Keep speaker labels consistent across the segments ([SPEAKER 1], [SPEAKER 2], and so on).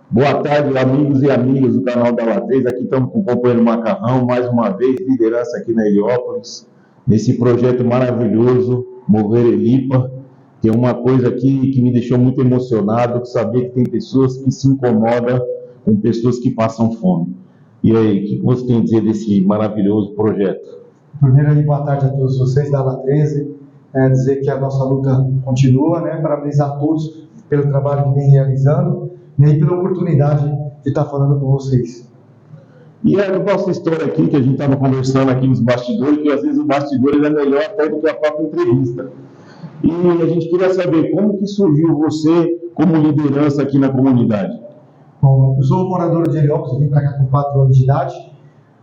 [SPEAKER 1] Boa tarde, amigos e amigas do canal da Latreza. Aqui estamos com o companheiro Macarrão, mais uma vez, liderança aqui na Heliópolis, nesse projeto maravilhoso, Mover Elipa. Tem uma coisa aqui que me deixou muito emocionado, saber que tem pessoas que se incomodam com pessoas que passam fome. E aí, o que você tem a dizer desse maravilhoso projeto?
[SPEAKER 2] Primeiro, boa tarde a todos vocês da Latreza. Dizer que a nossa luta continua, parabenizar a todos pelo trabalho que vem realizando, e pela oportunidade de estar falando com vocês.
[SPEAKER 1] E a nossa história aqui, que a gente estava conversando aqui nos bastidores, que às vezes o bastidor é melhor até do que a própria entrevista. E a gente queria saber como que surgiu você como liderança aqui na comunidade.
[SPEAKER 2] Bom, eu sou morador de Heliópolis, vim para cá com 4 anos de idade,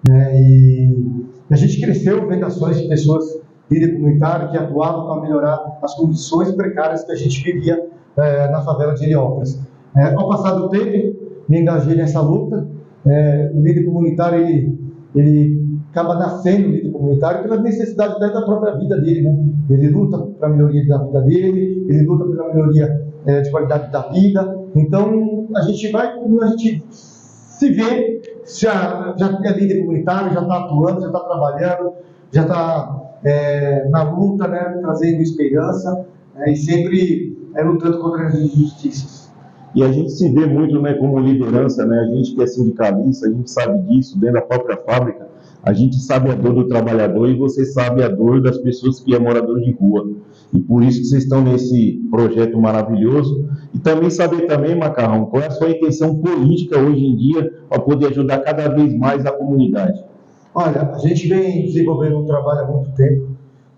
[SPEAKER 2] e a gente cresceu vendo ações de pessoas líder comunitário que atuavam para melhorar as condições precárias que a gente vivia na favela de Heliópolis. Ao passar do tempo, me engajei nessa luta. O líder comunitário, ele acaba nascendo líder comunitário pela necessidade da própria vida dele, Ele luta para a melhoria da vida dele, ele luta pela melhoria de qualidade da vida. Então, a gente se vê, já é líder comunitário, já está atuando, já está trabalhando, já está na luta, trazendo esperança, e sempre lutando contra as injustiças.
[SPEAKER 1] E a gente se vê muito como liderança, a gente que é sindicalista, a gente sabe disso, dentro da própria fábrica, a gente sabe a dor do trabalhador e você sabe a dor das pessoas que é morador de rua. E por isso que vocês estão nesse projeto maravilhoso. E também saber Macarrão, qual é a sua intenção política hoje em dia para poder ajudar cada vez mais a comunidade.
[SPEAKER 2] Olha, a gente vem desenvolvendo um trabalho há muito tempo,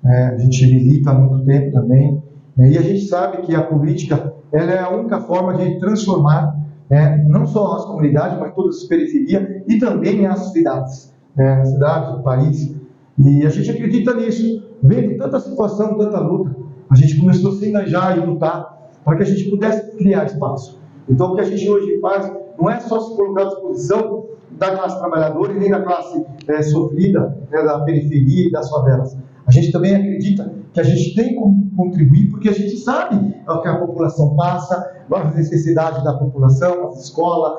[SPEAKER 2] a gente milita há muito tempo também, e a gente sabe que a política ela é a única forma de transformar não só as comunidades, mas todas as periferias e também as cidades, do país. E a gente acredita nisso. Vendo tanta situação, tanta luta, a gente começou a se engajar e lutar para que a gente pudesse criar espaço. Então, o que a gente hoje faz não é só se colocar à disposição da classe trabalhadora e nem da classe sofrida, da periferia e das favelas. A gente também acredita que a gente tem como contribuir, porque a gente sabe o que a população passa, as necessidades da população, as escolas,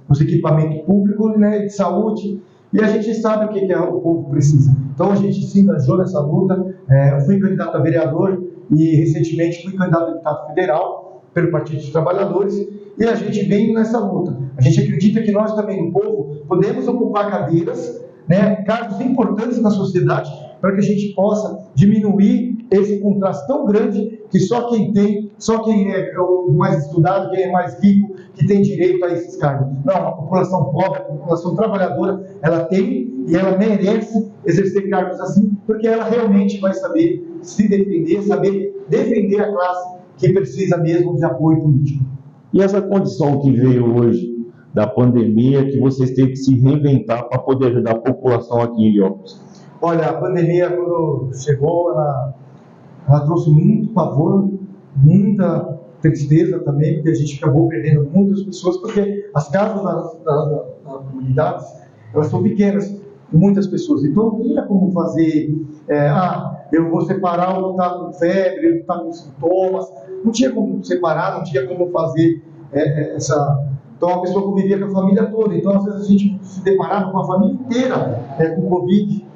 [SPEAKER 2] os equipamentos públicos, de saúde, e a gente sabe o que o povo precisa. Então a gente se engajou nessa luta. Eu fui candidato a vereador e recentemente fui candidato a deputado federal pelo Partido dos Trabalhadores, e a gente vem nessa luta. A gente acredita que nós também, no povo, podemos ocupar cadeiras, cargos importantes na sociedade, para que a gente possa diminuir esse contraste tão grande que só quem é o mais estudado, quem é mais rico, que tem direito a esses cargos. Não, a população pobre, a população trabalhadora, ela tem e ela merece exercer cargos assim, porque ela realmente vai saber se defender, saber defender a classe que precisa mesmo de apoio político.
[SPEAKER 1] E essa condição que veio hoje da pandemia, que vocês têm que se reinventar para poder ajudar a população aqui em Heliópolis?
[SPEAKER 2] Olha, a pandemia, quando chegou, ela trouxe muito pavor, muita tristeza também, porque a gente acabou perdendo muitas pessoas, porque as casas das comunidades, elas são pequenas, com muitas pessoas. Então, não tinha como fazer, eu vou separar o que está com febre, o que está com sintomas. Não tinha como separar, não tinha como fazer essa... Então, a pessoa convivia com a família toda. Então, às vezes, a gente se deparava com a família inteira com Covid,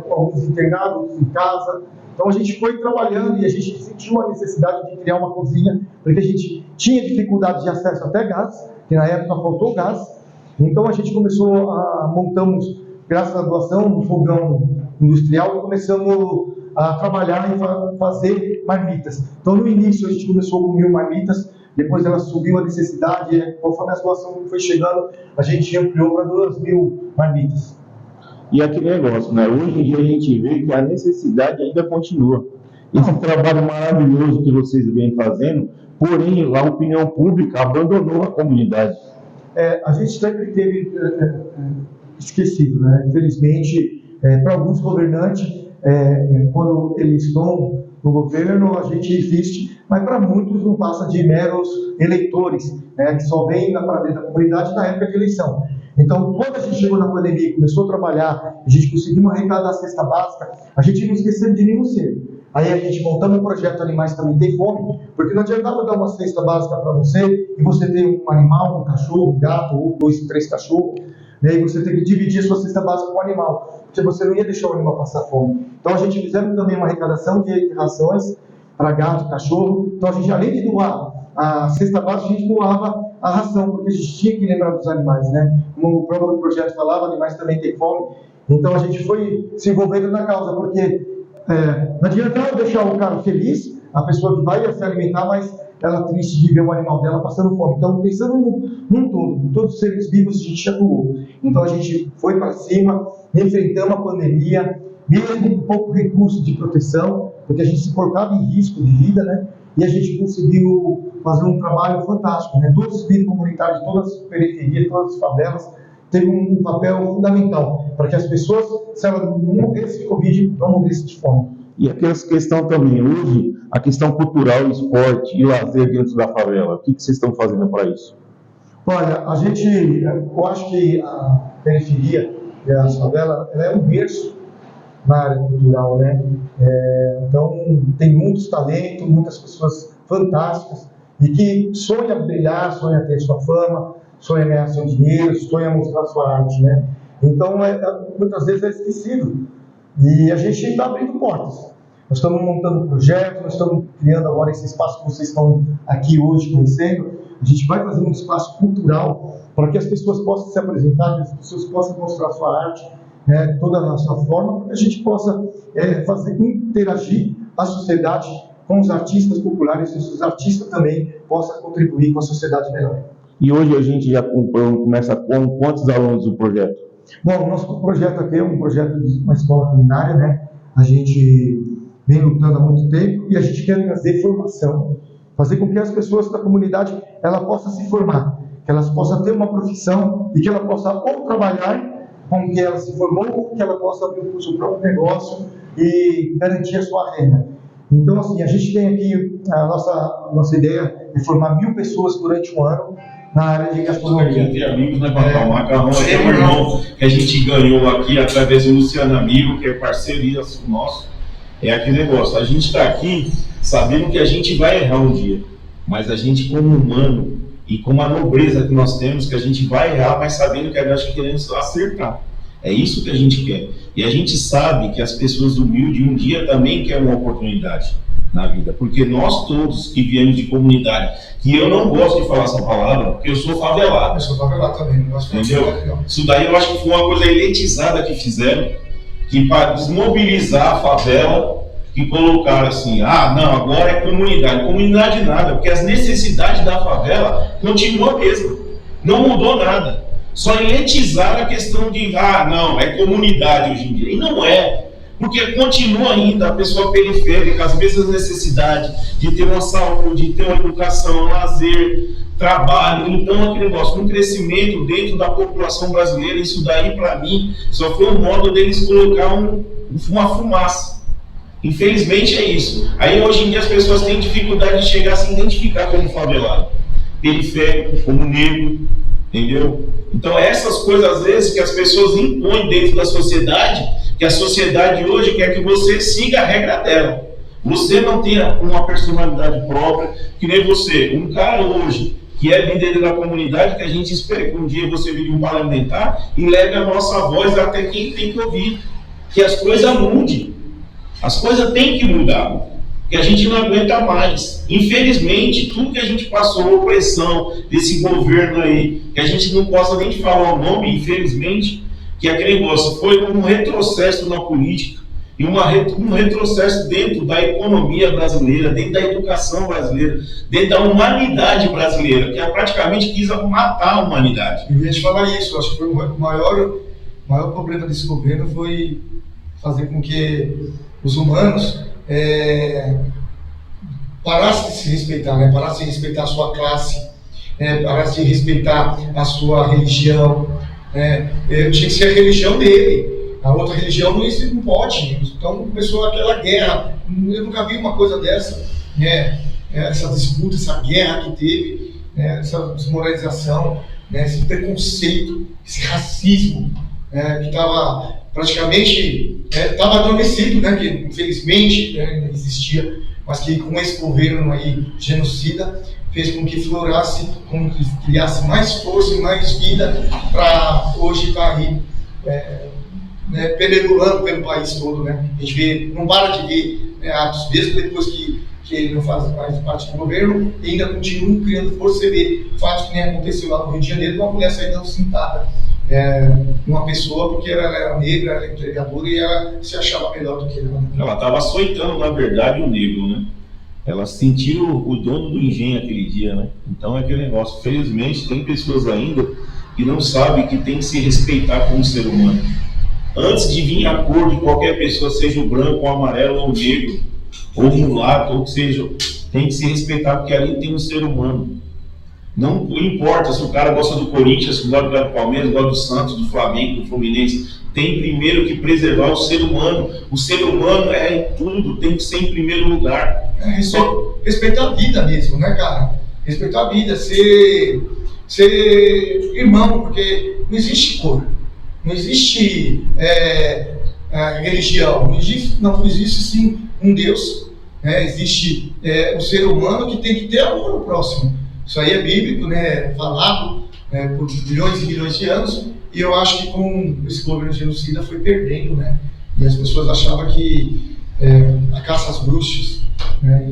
[SPEAKER 2] alguns internados, outros em casa. Então, a gente foi trabalhando e a gente sentiu a necessidade de criar uma cozinha, porque a gente tinha dificuldade de acesso até gás, que na época faltou gás. Então, a gente montamos, graças à doação, um fogão industrial e começamos a trabalhar e fazer marmitas. Então, no início, a gente começou com 1000 marmitas, depois ela subiu a necessidade, conforme a doação foi chegando, a gente ampliou para 2000 marmitas.
[SPEAKER 1] E aquele negócio, hoje em dia a gente vê que a necessidade ainda continua. Esse trabalho maravilhoso que vocês vêm fazendo, porém, a opinião pública abandonou a comunidade.
[SPEAKER 2] A gente sempre teve esquecido, Infelizmente, para alguns governantes, quando eles estão no governo, a gente existe, mas para muitos não passa de meros eleitores, que só vêm para dentro da comunidade na época de eleição. Então, quando a gente chegou na pandemia e começou a trabalhar, a gente conseguiu arrecadar a cesta básica, a gente não esqueceu de nenhum ser. Aí a gente montamos um projeto Animais Também Tem Fome, porque não adiantava dar uma cesta básica para você e você ter um animal, um cachorro, um gato, ou 2, 3 cachorros, né, e você tem que dividir a sua cesta básica com o animal, porque você não ia deixar o animal passar fome. Então a gente fizemos também uma arrecadação de rações para gato, cachorro. Então a gente, além de doar a cesta básica, a gente doava a ração, porque a gente tinha que lembrar dos animais, né? Como o próprio projeto falava, Animais Também Tem Fome. Então a gente foi se envolvendo na causa, porque não adianta deixar o cara feliz, a pessoa que vai se alimentar, mas ela triste de ver o animal dela passando fome. Então, pensando num todo, em todos os seres vivos, a gente atuou. Então, a gente foi para cima, enfrentamos a pandemia, mesmo com pouco recurso de proteção, porque a gente se colocava em risco de vida, né? E a gente conseguiu fazer um trabalho fantástico, né? Todos os espíritos comunitários, todas as periferias, todas as favelas, teve um papel fundamental para que as pessoas, se elas não morressem de Covid, não morressem de fome.
[SPEAKER 1] E aquela questão também, hoje, a questão cultural, esporte e lazer dentro da favela, o que vocês estão fazendo para isso?
[SPEAKER 2] Olha, eu acho que a periferia, a favela, ela é um berço na área cultural, né? Então, tem muitos talentos, muitas pessoas fantásticas e que sonham brilhar, sonham ter sua fama, sonha ganhar seu dinheiro, sonha mostrar sua arte, né? Então, muitas vezes é esquecido. E a gente está abrindo portas. Nós estamos montando projetos, nós estamos criando agora esse espaço que vocês estão aqui hoje conhecendo. A gente vai fazer um espaço cultural para que as pessoas possam se apresentar, que as pessoas possam mostrar sua arte, né, toda a sua forma, para que a gente possa interagir a sociedade com os artistas populares e os artistas também possam contribuir com a sociedade melhor.
[SPEAKER 1] E hoje a gente já começa com quantos alunos do projeto?
[SPEAKER 2] Bom, o nosso projeto aqui é um projeto de uma escola culinária, né? A gente vem lutando há muito tempo e a gente quer trazer formação, fazer com que as pessoas da comunidade ela possa se formar, que elas possam ter uma profissão e que ela possa ou trabalhar com o que ela se formou ou que ela possa abrir o seu próprio negócio e garantir a sua renda. Então, assim, a gente tem aqui a nossa ideia é formar 1.000 pessoas durante um ano na área de gastronomia.
[SPEAKER 3] Tem amigos, né, Batal? O Macarrão é um irmão que a gente ganhou aqui através do Luciano Amigo, que é parceria nosso. É aquele negócio, a gente está aqui sabendo que a gente vai errar um dia, mas a gente como humano e com a nobreza que nós temos, que a gente vai errar, mas sabendo que nós queremos acertar. É isso que a gente quer. E a gente sabe que as pessoas humildes um dia também querem uma oportunidade na vida, porque nós todos que viemos de comunidade, que eu não gosto de falar essa palavra, porque eu sou favelado.
[SPEAKER 2] Eu sou favelado também, não gosto de falar.
[SPEAKER 3] Entendeu? Isso daí eu acho que foi uma coisa elitizada que fizeram, que para desmobilizar a favela, que colocaram assim, não, agora é comunidade. Comunidade nada, porque as necessidades da favela continuam a mesma, não mudou nada. Só elitizaram a questão de, não, é comunidade hoje em dia. E não é. Porque continua ainda a pessoa periférica, as mesmas necessidades de ter uma saúde, de ter uma educação, lazer, trabalho. Então, aquele negócio, um crescimento dentro da população brasileira, isso daí, para mim, só foi um modo deles colocar uma fumaça. Infelizmente é isso. Aí, hoje em dia, as pessoas têm dificuldade de chegar a se identificar como favelado, periférico, como negro, entendeu? Então, essas coisas, às vezes, que as pessoas impõem dentro da sociedade, que a sociedade hoje quer que você siga a regra dela. Você não tenha uma personalidade própria, que nem você. Um cara hoje, que é líder da comunidade, que a gente espera que um dia você vire um parlamentar e leve a nossa voz até quem tem que ouvir. Que as coisas mudem. As coisas têm que mudar. Que a gente não aguenta mais. Infelizmente, tudo que a gente passou, opressão desse governo aí, que a gente não possa nem falar o nome, infelizmente, que aquele negócio foi um retrocesso na política e um retrocesso dentro da economia brasileira, dentro da educação brasileira, dentro da humanidade brasileira, que praticamente quis matar a humanidade.
[SPEAKER 2] Eu ia te falar isso, acho que foi o maior problema desse governo foi fazer com que os humanos parassem de se respeitar, né? Parassem de respeitar a sua classe, parassem de respeitar a sua religião. Tinha que ser a religião dele, a outra religião não pode. Então começou aquela guerra. Eu nunca vi uma coisa dessa, essa disputa, essa guerra que teve, essa desmoralização, esse preconceito, esse racismo, que estava praticamente estava adormecido, né, que infelizmente ainda existia, mas que com esse governo aí genocida fez com que florasse, com que criasse mais força e mais vida para hoje estar aí perambulando pelo país todo, né? A gente vê, não para de ver atos, mesmo depois que ele não faz mais parte do governo, e ainda continua criando força. Você vê fatos que nem aconteceu lá no Rio de Janeiro, uma mulher saindo sentada uma pessoa porque ela era negra, ela era entregadora e ela se achava melhor do que ela.
[SPEAKER 3] Ela estava açoitando, na verdade, o negro, né? Ela sentiu o dono do engenho aquele dia, né? Então é aquele negócio. Felizmente, tem pessoas ainda que não sabem que tem que se respeitar como ser humano. Antes de vir a cor de qualquer pessoa, seja o branco, o amarelo ou o negro, ou o mulato, ou que seja, tem que se respeitar, porque ali tem um ser humano. Não importa se o cara gosta do Corinthians, se gosta do Palmeiras, gosta do Santos, do Flamengo, do Fluminense. Tem primeiro que preservar o ser humano. O ser humano é em tudo, tem que ser em primeiro lugar.
[SPEAKER 2] Respeitar a vida mesmo, né, cara? Respeitar a vida, ser irmão, porque não existe cor, não existe religião, não existe sim um Deus, existe o ser humano que tem que ter amor ao próximo. Isso aí é bíblico, né, falado por milhões e milhões de anos, e eu acho que com esse governo genocida foi perdendo, né, e as pessoas achavam que a caça às bruxas, né,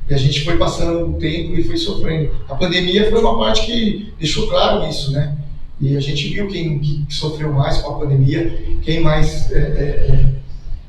[SPEAKER 2] e a gente foi passando o tempo e foi sofrendo. A pandemia foi uma parte que deixou claro isso, né, e a gente viu quem sofreu mais com a pandemia, quem mais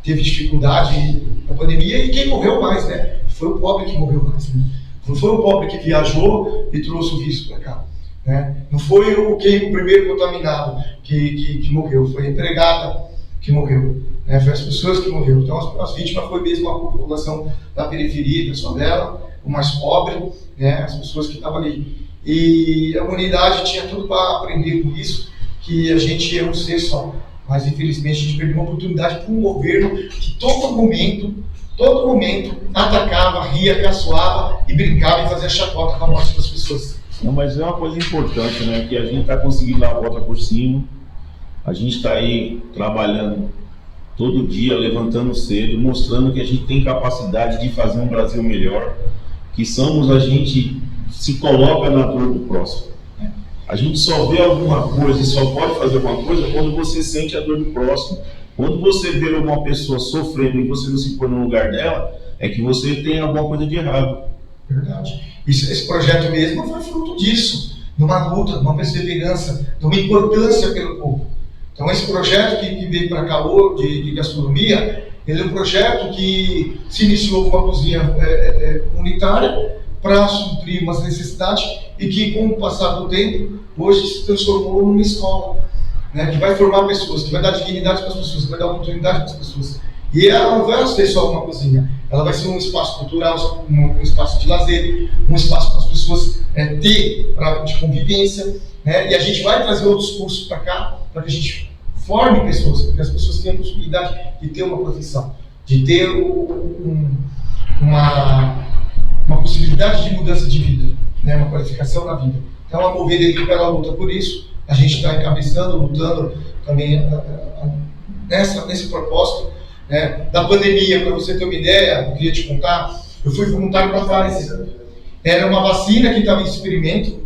[SPEAKER 2] teve dificuldade com a pandemia e quem morreu mais, né, foi o pobre que morreu mais, né? Não foi o pobre que viajou e trouxe o vírus para cá, né? Não foi o primeiro contaminado que morreu, foi a empregada que morreu, né? Foi as pessoas que morreram. Então as vítimas foi mesmo a população da periferia, da favela, o mais pobre, né? As pessoas que estavam ali. E a humanidade tinha tudo para aprender com isso, que a gente é um ser só. Mas infelizmente a gente perdeu uma oportunidade para um governo que todo momento atacava, ria, caçoava e brincava e fazia chacota com a morte das pessoas.
[SPEAKER 3] Não, mas é uma coisa importante, né? Que a gente está conseguindo dar a volta por cima. A gente está aí trabalhando todo dia, levantando cedo, mostrando que a gente tem capacidade de fazer um Brasil melhor, que a gente se coloca na dor do próximo. A gente só vê alguma coisa e só pode fazer alguma coisa quando você sente a dor do próximo. Quando você vê uma pessoa sofrendo e você não se põe no lugar dela, é que você tem alguma coisa de errado.
[SPEAKER 2] Verdade. Esse projeto mesmo foi fruto disso, de uma luta, de uma perseverança, de uma importância pelo povo. Então esse projeto que veio para cá de gastronomia, ele é um projeto que se iniciou com uma cozinha comunitária para suprir umas necessidades e que, com o passar do tempo, hoje se transformou numa escola, né, que vai formar pessoas, que vai dar dignidade para as pessoas, que vai dar oportunidade para as pessoas. E ela não vai ser só uma cozinha, ela vai ser um espaço cultural, um espaço de lazer, um espaço para as pessoas ter de convivência, né, e a gente vai trazer outros cursos para cá, para que a gente forme pessoas, para que as pessoas tenham a possibilidade de ter uma profissão, de ter uma possibilidade de mudança de vida, né, uma qualificação na vida. Então a Mover Equipe, ela luta por isso. A gente está encabeçando, lutando também nesse propósito, né? Da pandemia. Para você ter uma ideia, eu queria te contar, eu fui voluntário para a Pfizer. Era uma vacina que estava em experimento,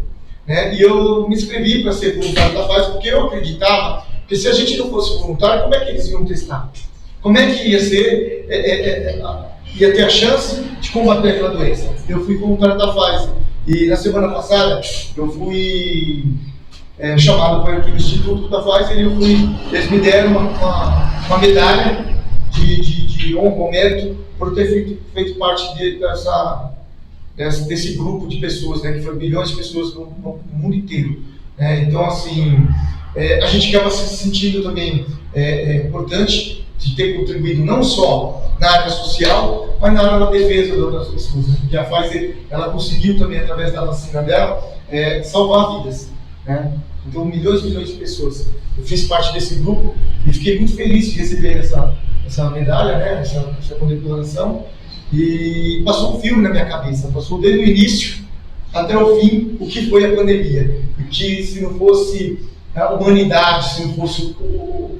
[SPEAKER 2] né? E eu me inscrevi para ser voluntário da Pfizer porque eu acreditava que se a gente não fosse voluntário, como é que eles iam testar? Como é que ia ser, ia ter a chance de combater aquela doença? Eu fui voluntário da Pfizer e na semana passada eu fui chamado para o Instituto da Pfizer e eles me deram uma medalha de honra ao mérito por ter feito parte desse grupo de pessoas, né, que foram milhões de pessoas no mundo inteiro. Então, assim, a gente acaba se sentindo também importante de ter contribuído não só na área social, mas na área da defesa das pessoas, né? Porque a Pfizer, ela conseguiu também, através da vacina dela, salvar vidas, né? Então, milhões e milhões de pessoas. Eu fiz parte desse grupo e fiquei muito feliz de receber essa medalha, né? essa condecoração, e passou um filme na minha cabeça, passou desde o início até o fim o que foi a pandemia, e que se não fosse a humanidade, se não fosse o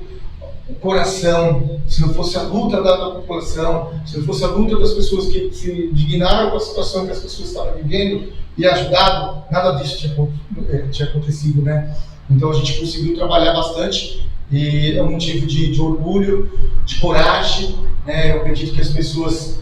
[SPEAKER 2] coração, se não fosse a luta da população, se não fosse a luta das pessoas que se indignaram com a situação que as pessoas estavam vivendo e ajudado, nada disso tinha acontecido, né? Então a gente conseguiu trabalhar bastante e é um motivo de orgulho, de coragem, né? Eu acredito que as pessoas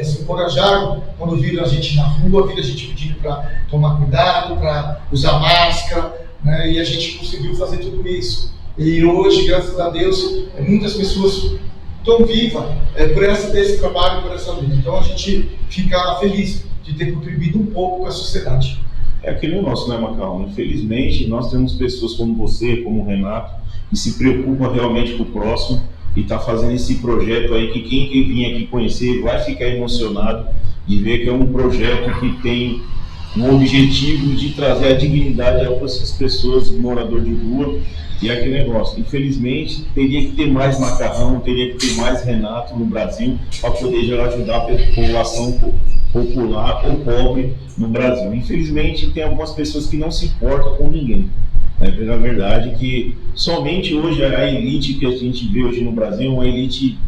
[SPEAKER 2] se encorajaram quando viram a gente na rua, viram a gente pedindo para tomar cuidado, para usar máscara, né? E a gente conseguiu fazer tudo isso. E hoje, graças a Deus, muitas pessoas estão vivas por esse trabalho, por essa luta. Então a gente fica feliz de ter contribuído um pouco com a sociedade.
[SPEAKER 3] É aquele negócio, né, Macarrão? Infelizmente, nós temos pessoas como você, como o Renato, que se preocupam realmente com o próximo e está fazendo esse projeto aí que quem vir aqui conhecer vai ficar emocionado e ver que é um projeto que tem um objetivo de trazer a dignidade a essas pessoas, morador de rua. E é aquele negócio, infelizmente, teria que ter mais Macarrão, teria que ter mais Renato no Brasil para poder já ajudar a população popular ou pobre no Brasil. Infelizmente, tem algumas pessoas que não se importam com ninguém. Na verdade, que somente hoje a elite que a gente vê hoje no Brasil é uma elite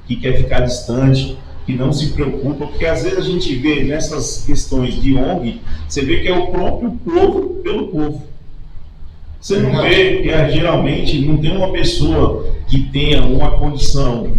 [SPEAKER 3] que quer ficar distante, que não se preocupa, porque às vezes a gente vê nessas questões de ONG, você vê que é o próprio povo pelo povo. Você não vê que geralmente não tem uma pessoa que tenha uma condição,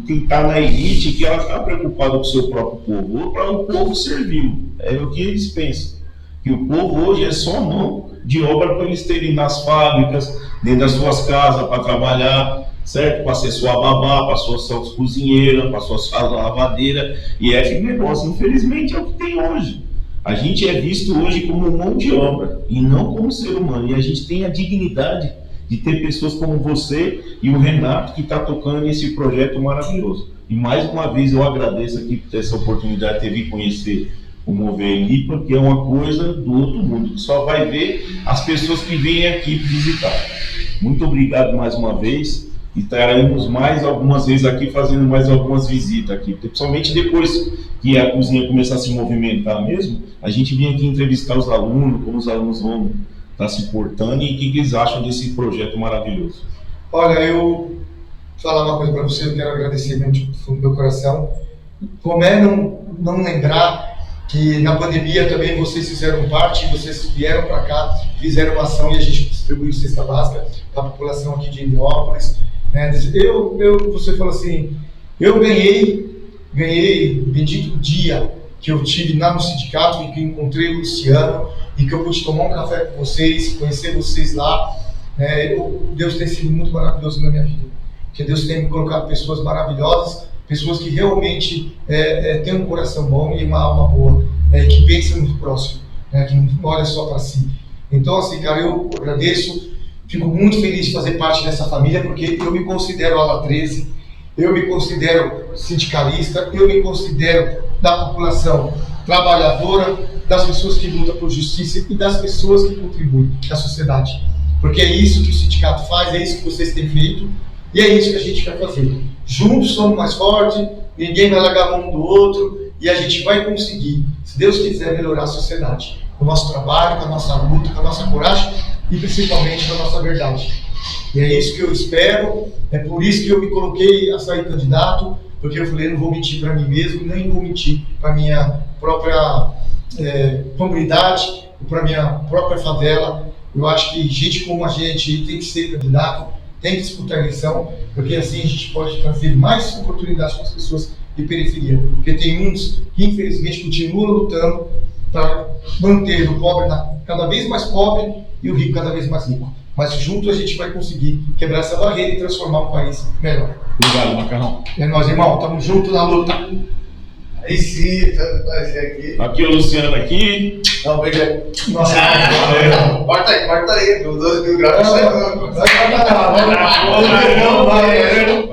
[SPEAKER 3] que está na elite, que ela está preocupada com o seu próprio povo, ou para o povo servir. É o que eles pensam. Que o povo hoje é só mão de obra para eles terem nas fábricas, dentro das suas casas, para trabalhar, certo? Para ser sua babá, para suas cozinheiras, para sua lavadeira, e é aquele negócio. Infelizmente é o que tem hoje. A gente é visto hoje como mão de obra e não como ser humano. E a gente tem a dignidade de ter pessoas como você e o Renato que está tocando esse projeto maravilhoso. E mais uma vez eu agradeço aqui por ter essa oportunidade de ter vindo conhecer o Mover Lipa, que é uma coisa do outro mundo, que só vai ver as pessoas que vêm aqui visitar. Muito obrigado mais uma vez. E estaremos mais algumas vezes aqui fazendo mais algumas visitas aqui, principalmente depois que a cozinha começar a se movimentar mesmo, a gente vem aqui entrevistar os alunos, como os alunos vão estar se portando e o que eles acham desse projeto maravilhoso.
[SPEAKER 2] Olha, eu vou falar uma coisa para você, eu quero agradecer muito do fundo do meu coração. Como é não lembrar que na pandemia também vocês fizeram parte, vocês vieram para cá, fizeram uma ação e a gente distribuiu cesta básica para a população aqui de Heliópolis. Você fala assim, eu ganhei, bendito dia que eu tive lá no sindicato e que encontrei o Luciano e que eu pude tomar um café com vocês, conhecer vocês lá. Deus tem sido muito maravilhoso na minha vida, que Deus tem me colocado pessoas maravilhosas, pessoas que realmente têm um coração bom e uma alma boa, que pensam no próximo, que não olha só para si. Então, assim, cara, eu agradeço. Fico muito feliz de fazer parte dessa família, porque eu me considero ala 13, eu me considero sindicalista, eu me considero da população trabalhadora, das pessoas que lutam por justiça e das pessoas que contribuem à sociedade. Porque é isso que o sindicato faz, é isso que vocês têm feito e é isso que a gente vai fazer. Juntos somos mais fortes, ninguém vai largar a mão um do outro e a gente vai conseguir, se Deus quiser, melhorar a sociedade. Com o nosso trabalho, com a nossa luta, com a nossa coragem e principalmente com a nossa verdade. E é isso que eu espero, é por isso que eu me coloquei a sair candidato, porque eu falei, eu não vou mentir para mim mesmo, nem vou mentir para minha própria comunidade, para minha própria favela. Eu acho que gente como a gente tem que ser candidato, tem que disputar a eleição, porque assim a gente pode trazer mais oportunidades para as pessoas de periferia. Porque tem uns que infelizmente continuam lutando para manter o pobre cada vez mais pobre e o rico cada vez mais rico. Mas junto a gente vai conseguir quebrar essa barreira e transformar um país melhor.
[SPEAKER 3] Obrigado, Macarrão.
[SPEAKER 2] É nóis, irmão. Tamo junto na luta.
[SPEAKER 4] Aí sim, vai ser aqui.
[SPEAKER 3] Aqui é o Luciano aqui.
[SPEAKER 4] Não, pega.
[SPEAKER 2] Nossa,
[SPEAKER 4] Corta aí. 2 mil graus.
[SPEAKER 2] vai.